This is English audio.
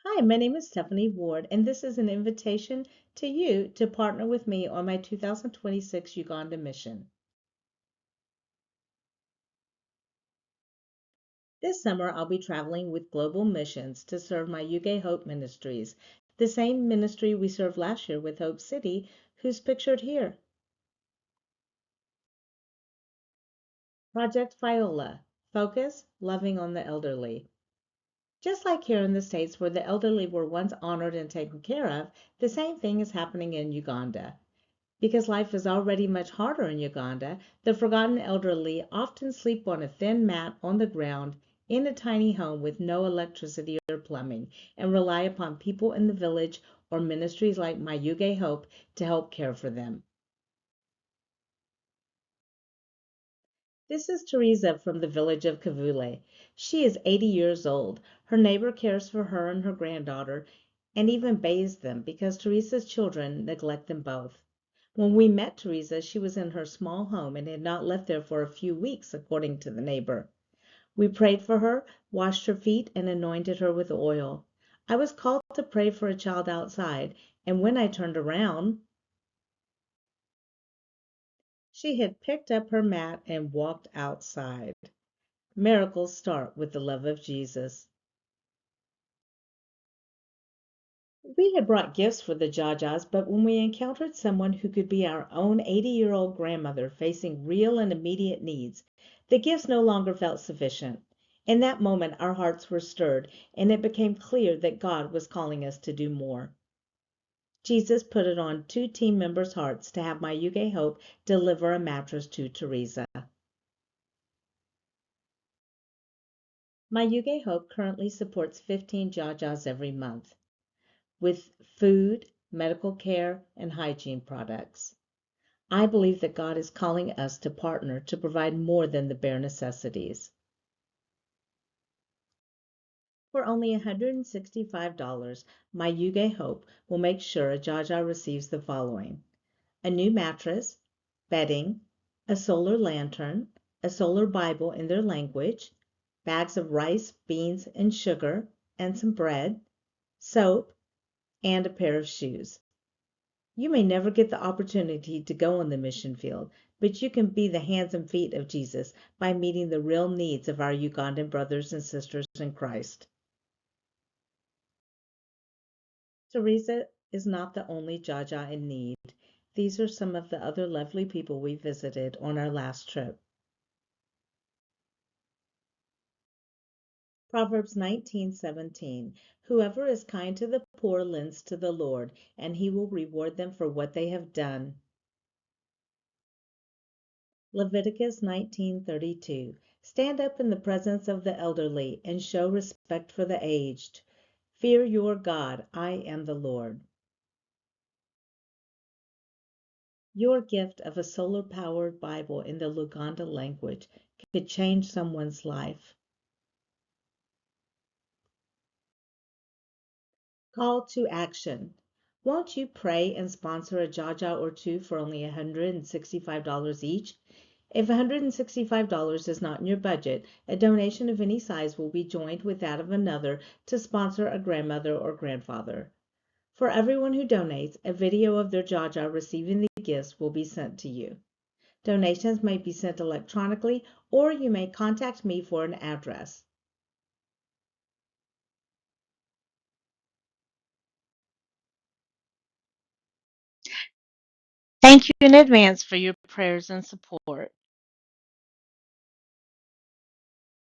Hi, my name is Stephanie Ward, and this is an invitation to you to partner with me on my 2026 Uganda mission. This summer, I'll be traveling with Global Missions to serve my UK Hope Ministries, the same ministry we served last year with Hope City, who's pictured here. Project Viola, focus, loving on the elderly. Just like here in the States where the elderly were once honored and taken care of, the same thing is happening in Uganda. Because life is already much harder in Uganda, the forgotten elderly often sleep on a thin mat on the ground in a tiny home with no electricity or plumbing and rely upon people in the village or ministries like My Yuge Hope to help care for them. This is Teresa from the village of Kavule. She is 80 years old. Her neighbor cares for her and her granddaughter and even bathes them because Teresa's children neglect them both. When we met Teresa, she was in her small home and had not left there for a few weeks, according to the neighbor. We prayed for her, washed her feet, and anointed her with oil. I was called to pray for a child outside, and when I turned around, she had picked up her mat and walked outside. Miracles start with the love of Jesus. We had brought gifts for the Jajas, but when we encountered someone who could be our own 80-year-old grandmother facing real and immediate needs, the gifts no longer felt sufficient. In that moment, our hearts were stirred, and it became clear that God was calling us to do more. Jesus put it on two team members' hearts to have my UK Hope deliver a mattress to Teresa. My UK Hope currently supports 15 Jajas every month with food, medical care, and hygiene products. I believe that God is calling us to partner to provide more than the bare necessities. For only $165, my Yuge Hope will make sure a Jaja receives the following: a new mattress, bedding, a solar lantern, a solar Bible in their language, bags of rice, beans, and sugar, and some bread, soap, and a pair of shoes. You may never get the opportunity to go on the mission field, but you can be the hands and feet of Jesus by meeting the real needs of our Ugandan brothers and sisters in Christ. Teresa is not the only Jaja in need. These are some of the other lovely people we visited on our last trip. Proverbs 19:17. Whoever is kind to the poor lends to the Lord, and he will reward them for what they have done. Leviticus 19:32. Stand up in the presence of the elderly and show respect for the aged. Fear your God, I am the Lord. Your gift of a solar powered Bible in the Luganda language could change someone's life. Call to action. Won't you pray and sponsor a Jaja or two for only $165 each? If $165 is not in your budget, a donation of any size will be joined with that of another to sponsor a grandmother or grandfather. For everyone who donates, a video of their Jaja receiving the gifts will be sent to you. Donations may be sent electronically, or you may contact me for an address. Thank you in advance for your prayers and support.